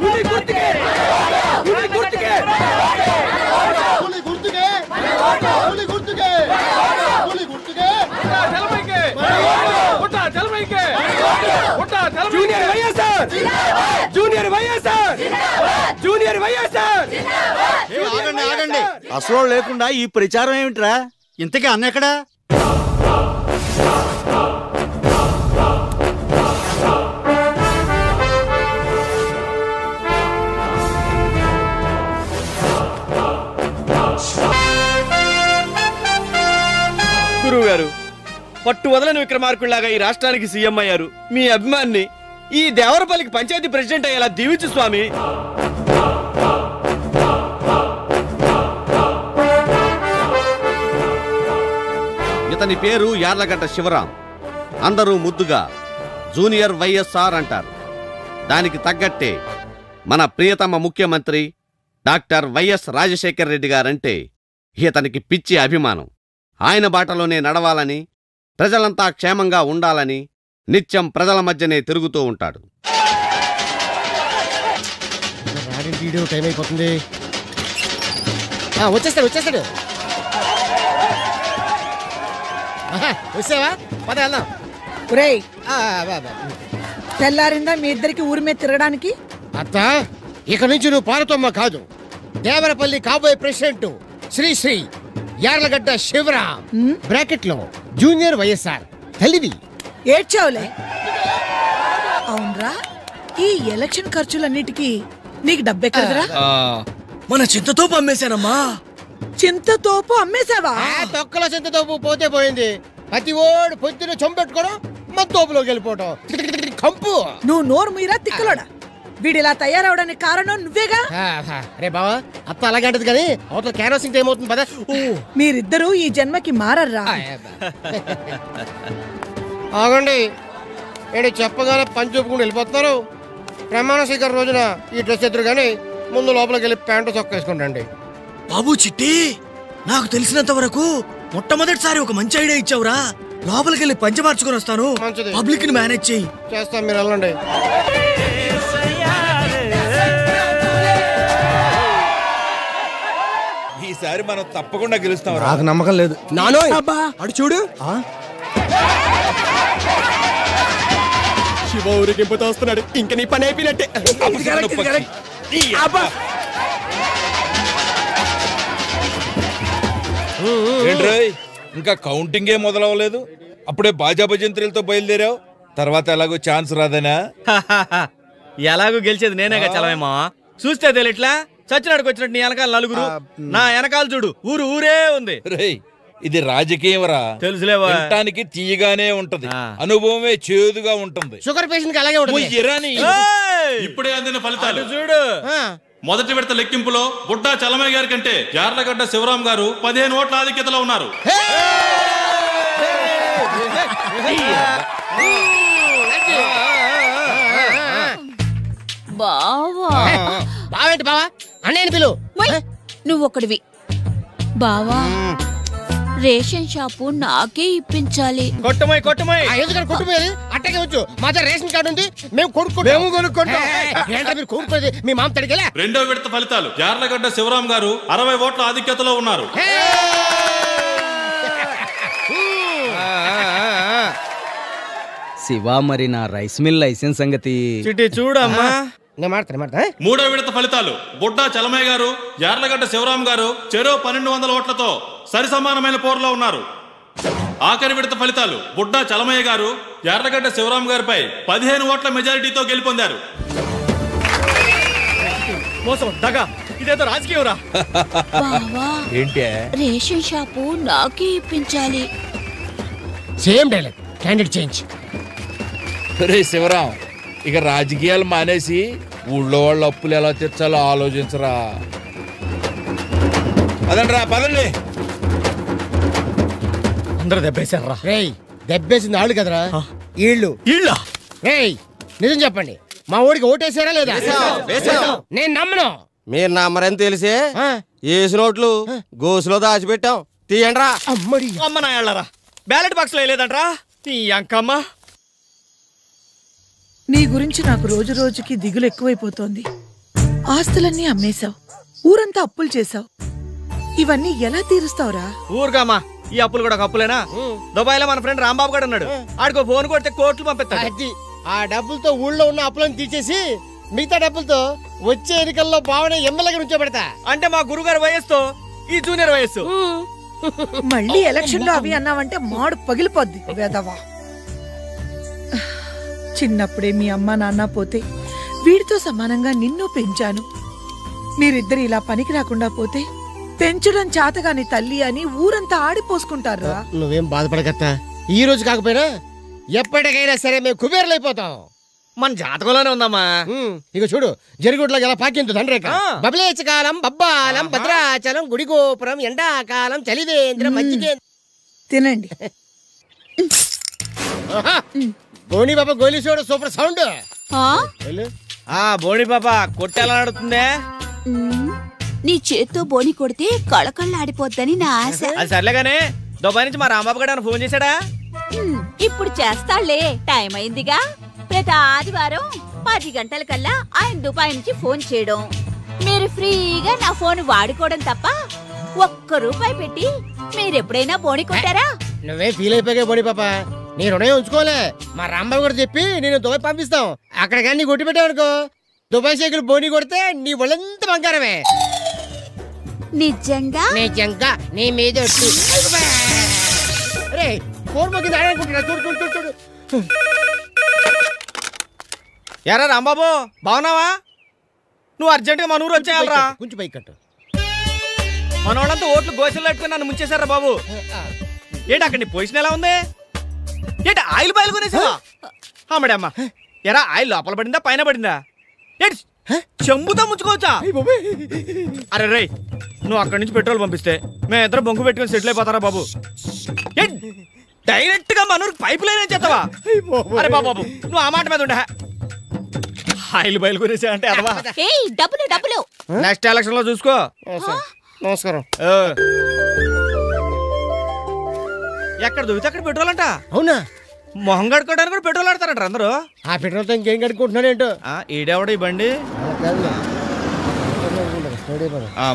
పులి గుర్తుకే పులి గుర్తుకే పులి గుర్తుకే పులి గుర్తుకే పులి గుర్తుకే చలమైకే పుట్ట చలమైకే పుట్ట చలమైకే junior YSR junior YSR junior YSR ఆగండి ఆగండి అసలు లేకుండా ఈ ప్రచారం ఏమిట్రా ఇంతకీ అన్న ఎక్కడా గురువు గారు పట్టు వదలని విక్రమార్కుల్లాగా ఈ రాష్ట్రానికి సీఎం అయ్యారు. మీ అభిమాన్ని ఈ దేవరపల్లికి పంచాయతీ ప్రెసిడెంట్ అయ్యేలా దీవించు స్వామి. ఇతని పేరు యార్లగడ్డ శివరాం. అందరూ ముద్దుగా జూనియర్ వైఎస్ఆర్ అంటారు. దానికి తగ్గట్టే మన ప్రియతమ ముఖ్యమంత్రి doctor YS Rajasekhar Reddy guarantee ఇతనికి పిచ్చి అభిమానం. ఆయన బాటలోనే నడవాలని, ప్రజలంతా క్షేమంగా ఉండాలని నిత్యం ప్రజల మధ్యనే తిరుగుతూ ఉంటాడు. టైం అయిపోతుంది. వచ్చేస్తాడు వచ్చేస్తాడు. వచ్చావా? పద వెళ్దాం. తెల్లారిందా మీ ఇద్దరికి ఊరి మీద తిరగడానికి? అత్త, ఇక నుంచి నువ్వు పార్వతమ్మ కాదు, దేవరపల్లి కాబోయే ప్రెసిడెంట్ శ్రీ శ్రీ యార్లగడ్డ శివరాం బ్రాకెట్ లో జూనియర్ వైఎస్ఆర్ తల్లివి. ఏడ్చావులే. అవునరా, ఈ ఎలక్షన్ ఖర్చులన్నిటికీ నీకు డబ్బెక్కడరా? మన చింతతోపు అమ్మేశానమ్మా. చింతతోపు అమ్మేశావా? తొక్కలో చింతతోపు పోతే పోయింది. ప్రతి ఓడు పొద్దున చొంపెట్టుకోవడం, మన తోపులోకి వెళ్ళిపోవడం కంపు. నువ్వు నోరు మీరా తిక్కలోడా? వీడిలా తయారవడానికి కారణం నువ్వేగా. రే బావా, అత్త అలాగే అంటది కానీ అవతల క్యారోసింగ్ టైం అవుతుంది పదా. మీరిద్దరూ ఈ జన్మకి మారర్రా. ఆగండి, ఏంటి చెప్పగానే పని చూపుకుంటూ వెళ్ళిపోతున్నారు? ప్రమాణ స్వీకారం రోజున ఈ డ్రెస్ ఎదురు కానీ ముందు లోపలికి వెళ్ళి ప్యాంటు చొక్కా వేసుకుంటండి. బాబు చిట్టి, నాకు తెలిసినంత వరకు మొట్టమొదటిసారి ఒక మంచి ఐడియా ఇచ్చావురా. లోపలికి వెళ్ళి పంచ మార్చుకొని వస్తాను. పబ్లిక్ ని మేనేజ్ చేయి. చేస్తాం, మీరు వెళ్ళండి. ఈసారి మనం తప్పకుండా గెలుస్తాం. నాకు నమ్మకం లేదు. నానో అడు చూడు, శివ ఊరికింపుతో వస్తున్నాడు. ఇంక నీ పని అయిపోయినట్టే. ఏంట్రోయ్, ఇంకా కౌంటింగే మొదలవలేదు, అప్పుడే బాజా భజంత్రులతో బయలుదేరావు. తర్వాత ఎలాగో ఛాన్స్ రాదనా? ఎలాగూ గెలిచేది నేనేగా చలవేమా. చూస్తే తెలియట్లా, చచ్చినాడికి వచ్చినట్టు నీ వెనకాల నలుగురు, నా వెనకాల చూడు ఊరు ఊరే ఉంది. రేయ్, ఇది రాజకీయంరా. తెలుసులేవా, వినటానికి తీయగానే ఉంటది, అనుభవమే చేదుగా ఉంటుంది. షుగర్ పేషెంట్ అలాగే ఉంటుంది. ఇప్పుడే అందిన ఫలితాలు చూడు. మొదటి విడత లెక్కింపులో బుడ్డా చలమయ్య గారి కంటే యార్లగడ్డ శివరాం గారు 15 ఓట్ల ఆధిక్యతలో ఉన్నారు. బావేంటి బావా? అన్నయ్యని పిలు. నువ్వొకడివి బావా. రేషన్ షాపు నాకే ఇప్పించాలి. కొట్టమోయ్ కొట్టమోయ్. ఎందుకని కొట్టుపోయేది? అట్టగే వచ్చు, మా దగ్గర రేషన్ కార్డు ఉంది, మేము కొనుక్కుంటాం. ఏంటో మీరు కొనుక్కోలేదు, మీ మామ తడిగేలా. రెండో విడత ఫలితాలు యార్లగడ్డ శివరాం గారు 60 ఓట్ల ఆధిక్యతలో ఉన్నారు. శివ, మరి నా రైస్ మిల్ లైసెన్స్ సంగతి చిట్టి చూడమ్మా. మూడో విడత ఫలితాలు బుడ్డా చలమయ్య గారు, యార్లగడ్డ శివరాం గారు చెరో 1200 ఓట్లతో సరి సమానమైన పోరులో ఉన్నారు. ఆఖరి విడత ఫలితాలు బుడ్డా చలమయ్య గారు యార్లగడ్డ శివరాం గారిపై 15 ఓట్ల మెజారిటీతో గెలుపొందారు. మోసం, దగా, ఇదేదో రాజకీయంరా. ఏంటి? రేషన్ షాపు నాకే ఇప్పించాలి. Same dialogue, candidate change. రే శివరాం, ఇక రాజకీయాలు మానేసి ఊళ్ళో వాళ్ళ అప్పులు ఎలా తీర్చాలో ఆలోచించరా. పదండి రా, పదండి. అందరూ దెబ్బేశారా? రేయ్, దెబ్బేసింది ఆళ్ళు కదరా, ఈళ్ళు. రేయ్, నిజం చెప్పండి, మా ఊడికి ఓటేసారా లేదా? నేను నమ్మను. మీరు నమ్మరని తెలిసే వేసిన ఓట్లు గోసులో దాచిపెట్టాం. తీయండి రా. అమ్మ నా ఏళ్ళరా, బ్యాలెట్ బాక్స్ లో లేదంట్రా నీ అంకమ్మ. నీ గురించి నాకు రోజు రోజుకి దిగులు ఎక్కువైపోతోంది. ఆస్తులన్నీ అమ్మేశావు, ఊరంతా అప్పులు చేశావు. ఇవన్నీ ఎలా తీరుస్తావురా? ఊరుగామా, ఈ అప్పులు కూడా కప్పులేనా? దుబాయ్లో మన ఫ్రెండ్ రాంబాబు గారు ఉన్నాడు. ఆడికో ఫోన్ కొడితే కోట్లు పంపిస్తాడు. ఆ డబ్బులతో ఊళ్ళో ఉన్న అప్పులను తీసేసి మిగతా డబ్బులతో వచ్చే ఎన్నికల్లో బావనే ఎమ్మెల్యేగా నుంచో పెడతా. అంటే మా గురుగారు వయస్సు ఈ జూనియర్ వయస్సు. మళ్ళీ ఎలక్షన్ లో అవి అన్నావంటే మాడు పగిలిపోద్ది వేదవా. చిన్నప్పుడే మీ అమ్మ నాన్న పోతే వీడితో సమానంగా నిన్ను పెంచాను. మీరిద్దరు ఇలా పనికి రాకుండా పోతే పెంచడం చేతగాని తల్లి అని ఊరంతా ఆడిపోసుకుంటారా? నువ్వేం బాధపడకత్తా, ఈ రోజు కాకపోయినా ఎప్పటికైనా సరే మేము కుబేర్లైపోతాం. మన జాతకంలోనే ఉందమ్మా. ఇక చూడు, జరిగుడ్లో ఎలా పాకింది తండ్రేక. బబలేచకాలం, బబ్బాలం, భద్రాచలం, గుడిగోపురం, ఎండాకాలం, చలివేంద్రం, మజ్జిగే. తినండి. బోని బాబా గోలీ చూడు, సూపర్ సౌండ్. బోని బాబా కొట్టేలా నడుతుందే. నీ చేత్తో బోని కొడితే కళకళ్ళాడిపోద్దని నా ఆశ. అది సర్లేగానే, దుబాయ్ నుంచి మా రాంబాబు గారు ఫోన్ చేశాడా? ఇప్పుడు చేస్తాళ్లే, టైం అయిందిగా. ప్రతి ఆదివారం 10 గంటలకల్లా ఆయన దుబాయ్ నుంచి ఫోన్ చేయడం, మీరు ఫ్రీగా నా ఫోన్ వాడుకోవడం తప్ప ₹1 పెట్టి మీరెప్పుడైనా బోని కొట్టారా? నువ్వే ఫీల్ అయిపోయా బోని పాప, నీ రుణం ఉంచుకోలే. మా రాంబాబు కూడా చెప్పి నేను దుబాయ్ పంపిస్తాం. అక్కడ కానీ నీ కొట్టి పెట్టావనుకో, దుబాయ్ సైకిల్ బోని కొడితే నీ ఒళ్ళంతా బంగారమే. నిజంగా? నిజంగా నీ మీద ఎరా రాంబాబు, బాగున్నావా? నువ్వు అర్జెంటుగా మన ఊరు వచ్చేయాలరా. కొంచెం పైకి కట్టు. మన వాళ్ళంతా ఓట్లు గోసలు పెట్టుకుని నన్ను ముంచేశారా బాబు. ఏంటి అక్కడ నీ పొజిషన్ ఎలా ఉంది? ఏంటి ఆయిల్ బాయిల్ కొనేసావా? అమ్మడే అమ్మ, ఎరా ఆయిల్ లోపల పడిందా పైన పడిందా? ఏంటి చెంబుతో ముంచుకోవచ్చా? అరే రే, నువ్వు అక్కడి నుంచి పెట్రోల్ పంపిస్తే మేము ఇద్దరు బొంగు పెట్టుకుని సెటిల్ అయిపోతారా బాబు. డైరెక్ట్ గా మనూరు పైప్ లైన్ చేస్తావా? అరే బాబు, నువ్వు ఆ మాట మీద ఉండే. ఆయిల్ బయలు కొనేసా అంటే అదవా. డబ్బులు డబ్బులు నెక్స్ట్ ఎలక్షన్ లో చూసుకో. నమస్కారం. ఎక్కడ దొరికితే అక్కడ పెట్రోల్ అంట. అవునా? మొహం కడుక్కోవడానికి కూడా పెట్రోల్ ఆడతారంట అందరూ. ఆ పెట్రోల్ తో ఇంకేం కడుక్కుంటున్నాడు ఏంటో. ఈడేవాడు ఈ బండి.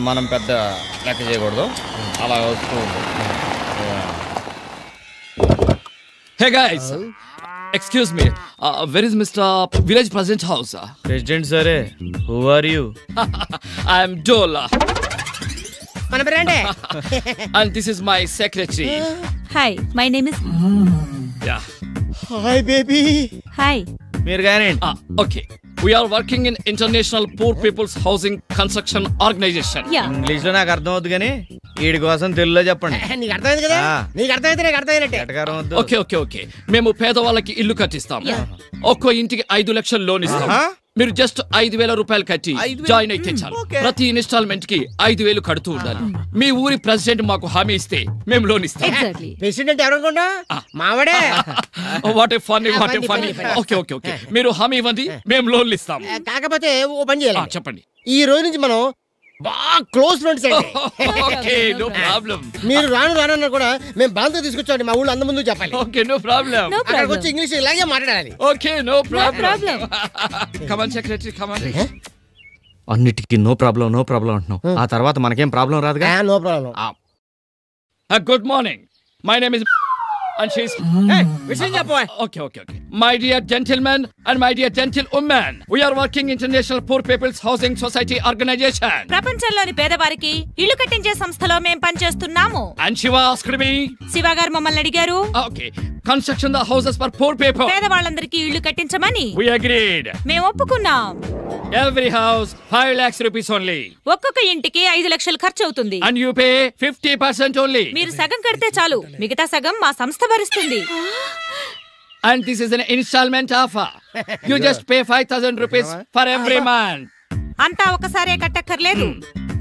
మనం పెద్ద లెక్క చేయకూడదు, అలా వస్తూ ఉంటుంది. Hey guys, excuse me. Where is Mr. Village President House? President sir, who are you? I am Dola. మన బ్రాండే. And this is my secretary. Hi, my name is. Yeah. Hi baby. Hi. మీరు గాని. Okay. We are working in International Poor People's Housing Construction Organization. English లో నాకు అర్థం అవుతుంది కానీ వీడి కోసం తెలుగులో చెప్పండి. నీకు అర్థమైంది కదా? నీకు అర్థమైతే నాకు అర్థమైనట్టే. ఓకే. మేము పేదవాళ్ళకి ఇల్లు కట్టిస్తాం. ఒక్కో ఇంటికి 5 లక్షలు లోన్ ఇస్తాం. మీరు జస్ట్ 5,000 రూపాయలు కట్టి జాయిన్ అయితే చాలు. ప్రతి ఇన్స్టాల్మెంట్ కి 5,000 కడుతూ ఉండాలి. మీ ఊరి ప్రెసిడెంట్ మాకు హామీ ఇస్తే మేము లోన్ ఇస్తాం. ప్రెసిడెంట్ ఎవరనుకుంటా? మావడే. What a funny. ఓకే. మీరు హామీ ఇవ్వండి, మేము లోన్లు ఇస్తాం. కాకపోతే ఓ పని చేయాలి. చెప్పండి. ఈ రోజు నుంచి మనం బాగా క్లోజ్ ఫ్రెండ్స్ అండి. Okay, no problem. మీరు రాను కూడా మేము బాంతో తీసుకొచ్చాండి, మా ఊళ్ళో అందరి ముందు చెప్పాలి. Okay, no problem. అక్కడికి వచ్చి ఇంగ్లీష్ ఇలాగే మాట్లాడాలి. Okay, no problem. Come on secretary, come on. అన్నిటికీ నో ప్రాబ్లం అంటున్నావు, ఆ తర్వాత మనకేం ప్రాబ్లం రాదుగా. No problem. Good morning, my name is and she's okay. My dear gentlemen and my dear gentlewomen, we are working International Poor People's Housing Society Organization. ప్రపంచంలోని పేదవారికి ఇల్లు కట్టించే సంస్థలో మేము పనిచేస్తున్నాము. And Shiva asked me. Shiva గారు మమ్మల్ని అడిగారు. Okay, construction the houses for poor people. పేదవాళ్ళందరికీ ఇల్లు కట్టించమని. We agreed. మేము ఒప్పుకున్నాం. Every house 5 lakhs rupees only. ఒక్కొక్క ఇంటికి 5 లక్షలు ఖర్చు అవుతుంది. And you pay 50% only. మీరు సగం కడితే చాలు, మిగతా సగం మా సంస్థ భరిస్తుంది. And this is an installment offer. You just pay 5,000 rupees for every month. అంతా ఒకసారే కట్టక్కర్లేదు,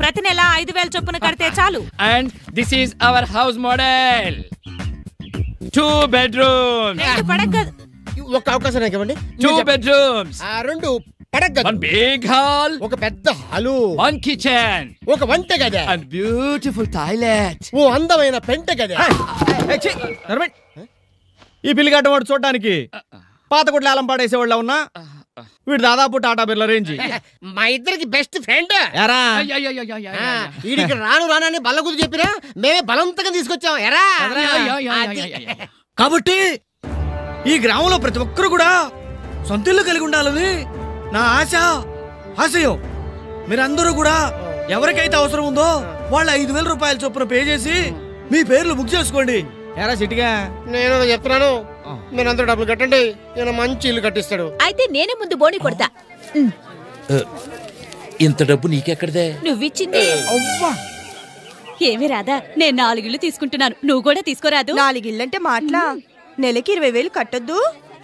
ప్రతి నెల 5,000 చొప్పున కడితే చాలు. And this is our house model. 2 bedrooms. 2 పడగ. ఒక అవకాశం నాకు ఇవ్వండి. 2 bedrooms. 2 పడగ. 1 big hall. ఒక పెద్ద హాలు. 1 kitchen. ఒక వంట గది. And beautiful toilet. ఓ అందమైన పెంట గది. ఈ బిల్లు కట్టవాడు చూడడానికి పాత గుడ్ల ఆలం పాడేసేవాళ్ళ ఉన్నా వీడు దాదాపు టాటా బిర్లా రేంజ్. మా ఇద్దరికి బెస్ట్ ఫ్రెండ్. ఎరా వీడికి రాను రానని బల్ల గురించి చెప్పినా మేమే బలవంతంగా తీసుకొచ్చాం. ఎరా కాబట్టి ఈ గ్రామంలో ప్రతి ఒక్కరు కూడా సొంత ఇల్లు కలిగి ఉండాలని నా ఆశ ఆశయం. మీరందరూ కూడా ఎవరికైతే అవసరం ఉందో వాళ్ళ 5,000 రూపాయల చొప్పున పే చేసి మీ పేర్లు బుక్ చేసుకోండి. ఎరా సిటిగా నేను చెప్తున్నాను, మీరందరూ డబ్బులు కట్టండి, నేను మంచి ఇల్లు కట్టిస్తాడు. అయితే నేనే ముందు బోని కొడతా. ఇంత డబ్బు నీకెక్కడదే? నువ్విచ్చింది. ఏమి రాదా, నేను 4 ఇళ్ళు తీసుకుంటున్నాను, నువ్వు కూడా తీసుకోరాదు? 4 ఇళ్ళంటే మాటలా? నెలకి 20,000 కట్టొద్దు.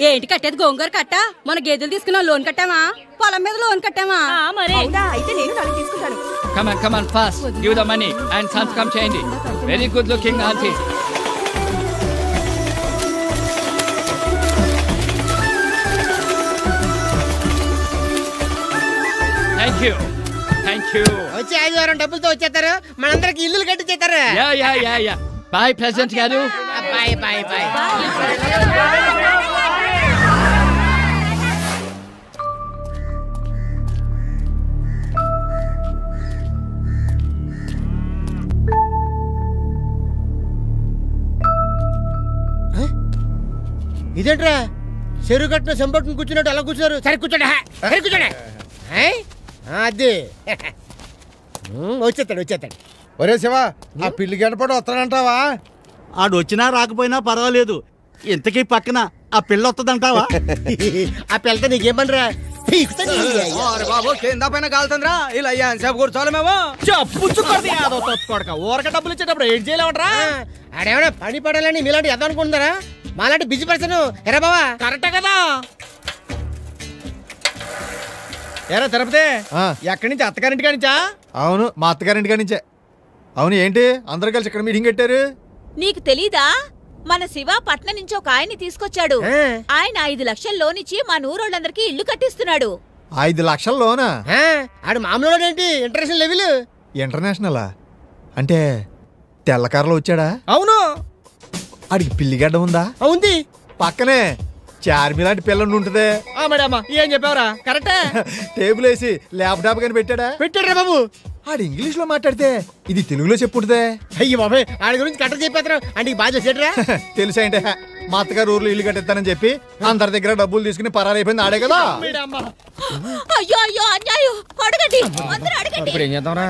ఏంటి కట్టేది? గోంగూర కట్ట? మన గేదెలు తీసుకున్నా లోన్ కట్టామా? పొలం మీద లోన్ కట్టామా? అయితే నేను 4 తీసుకుంటాను. Come on, fast. Give the money and some change. Very good looking auntie. Thank you. వచ్చి 5 వారం డబ్బులతో వచ్చేస్తారు, మనందరికి ఇల్లు కట్టించేస్తారు. Yeah. Bye, President గారు. Bye. ఇదేంట్రా చెరువు కట్టిన సంపట్టుని కూర్చున్నట్టు అలా కూర్చున్నారు. సరే కూర్చోండి. అది వచ్చేస్తాడు. ఒరే శివ, ఆ పిల్లి గడపడు వస్తాడంటావా? ఆడు వచ్చినా రాకపోయినా పర్వాలేదు, ఇంతకీ పక్కన ఆ పిల్ల వస్తుందంటావా? ఆ పిల్లతో నీకేమనరా? బాబు కింద పైన కాలుతుందిరా, ఇలా సేపు కూర్చోవాలి మేము. ఊరక డబ్బులు ఇచ్చేటప్పుడు ఏం చేయలేమంటారా? ఆడేమన్నా పని పడాలని మీలాంటి ఎంత అనుకుంటున్నారా? మాలాంటి బిజీ పర్సన్. ఎరా బావా, కరెక్టే కదా. ఎరా తిరుపతి, ఎక్కడి నుంచి? అత్తగారింటి కానించా? అవును, మా అత్తగారింటి కానించే. అవును, ఏంటి అందరూ కలిసి ఇక్కడ మీటింగ్ పెట్టారు? నీకు తెలీదా? మన శివ పట్నం నుంచి ఒక ఆయన్ని తీసుకొచ్చాడు. ఆయన 5 లక్షల లోన్ ఇచ్చి మన ఊరోళ్ళందరికీ ఇల్లు కట్టిస్తున్నాడు. 5 లక్షల లోనా? ఆడు మామూలు ఏంటి, ఇంటర్నేషనల్ లెవెల్. ఇంటర్నేషనలా? అంటే తెల్లకారులో వచ్చాడా? అవును. ఆడికి పిల్లిగడ్డ ఉందా? ఉంది. పక్కనే చార్మి లాంటి పిల్లని ఉంటదే. మేడమ్మా ఏం చెప్పావురా? కరెక్టే. టేబుల్ వేసి ల్యాప్టాప్ కానీ పెట్టాడా? పెట్టాడు బాబు. ఆడు ఇంగ్లీష్ లో మాట్లాడితే ఇది తెలుగులో చెప్పుంటదే. అయ్యి బాబాయ్, ఆడి గురించి కట్ట చెప్పేస్తారు అంటే బాగా చేసేట్రా. తెలుసా అంటే మా అత్తగారు ఊర్లో ఇల్లు కట్టిస్తానని చెప్పి అందరి దగ్గర డబ్బులు తీసుకుని పరారైపోయింది ఆడే కదా. అయ్యో అన్యాయం. అడగండి, అందరూ అడగండి. ఇప్పుడు ఏం చేద్దాంరా?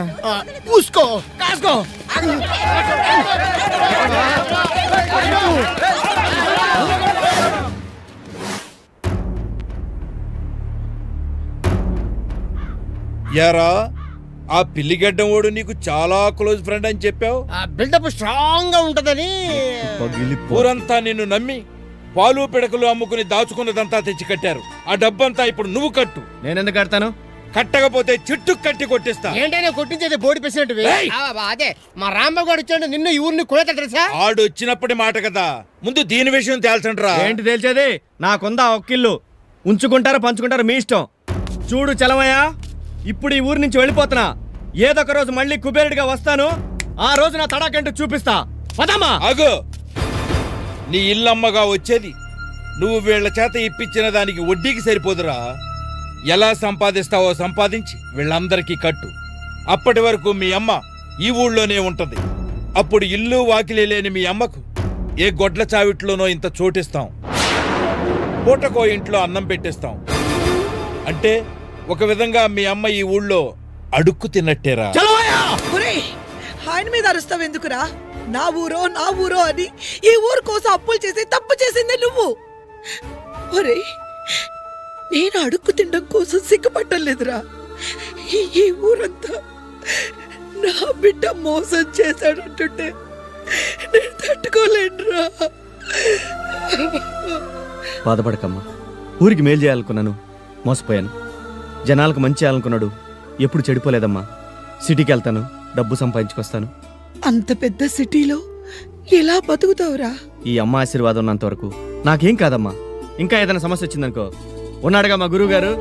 మూసుకో, కాసుకో. యారా, ఆ పిల్లిగడ్డం ఓడు నీకు చాలా క్లోజ్ ఫ్రెండ్ అని చెప్పావు. బిల్డప్ స్ట్రాంగ్ గా ఉంటదని ఊరంతా నిన్ను నమ్మి పాలు పిడకలు అమ్ముకుని దాచుకున్నదంతా తెచ్చి కట్టారు. ఆ డబ్బంతా ఇప్పుడు నువ్వు కట్టు. నేనెందుకు కడతాను? కట్టకపోతే చెట్టు కట్టి కొట్టిస్తా. ఏంటనే కొట్టించేది? బోడి పెసినట్టు. అదే మా రాంబాబు గారు వచ్చాడు, నిన్ను ఈ ఊరిని కూడా తెలుసా? ఆడు వచ్చినప్పటి మాట కదా, ముందు దీని విషయం తేల్చండ్రా. ఏంటి తేల్చేది? నాకుందా ఒక్కిల్లు, ఉంచుకుంటారా పంచుకుంటారా మీ ఇష్టం. చూడు చలమయ్య, ఇప్పుడు ఈ ఊరి నుంచి వెళ్ళిపోతున్నా. ఏదొక రోజు మళ్ళీ కుబేరుడిగా వస్తాను, ఆ రోజు నా తడాకంటూ చూపిస్తా. పదమ్మా. అగో, నీ ఇల్లమ్మగా వచ్చేది నువ్వు వీళ్ల చేత ఇప్పించిన దానికి వడ్డీకి సరిపోదురా. ఎలా సంపాదిస్తావో సంపాదించి వీళ్ళందరికీ కట్టు. అప్పటి వరకు మీ అమ్మ ఈ ఊళ్ళోనే ఉంటది. అప్పుడు ఇల్లు వాకిలి లేని మీ అమ్మకు ఏ గొడ్ల చావిట్లోనో ఇంత చోటిస్తాం, పూటకో ఇంట్లో అన్నం పెట్టిస్తాం. అంటే ఒక విధంగా మీ అమ్మ ఈ ఊళ్ళో అడుక్కు తిన్నట్టేరా. ఆయన మీద అరుస్తావు ఎందుకురా? నా ఊరో అని ఈ ఊరు కోసం అప్పులు చేసి తప్పు చేసింది నువ్వు. ఒరే, నేను అడుక్కు తినడం కోసం సిగ్గుపట్టలేదురా. ఈ ఊరంతా నా బిడ్డ మోసం చేశాడంటుంటే నేను తట్టుకోలేనురా. బాధపడకమ్మా, ఊరికి మేలు చేయాలనుకున్నాను, మోసపోయాను. జనాలకు మంచి చేయాలనుకున్నాడు, ఎప్పుడు చెడిపోలేదమ్మా. సిటీకి వెళ్తాను, డబ్బు సంపాదించుకొస్తాను. అంత పెద్ద సిటీలో ఎలా బతుకుతావురా? ఈ అమ్మ ఆశీర్వాదం ఉన్నంత వరకు నాకేం కాదమ్మా. ఇంకా ఏదైనా సమస్య వచ్చిందనుకో, ఉన్నాడుగా మా గురువు గారు.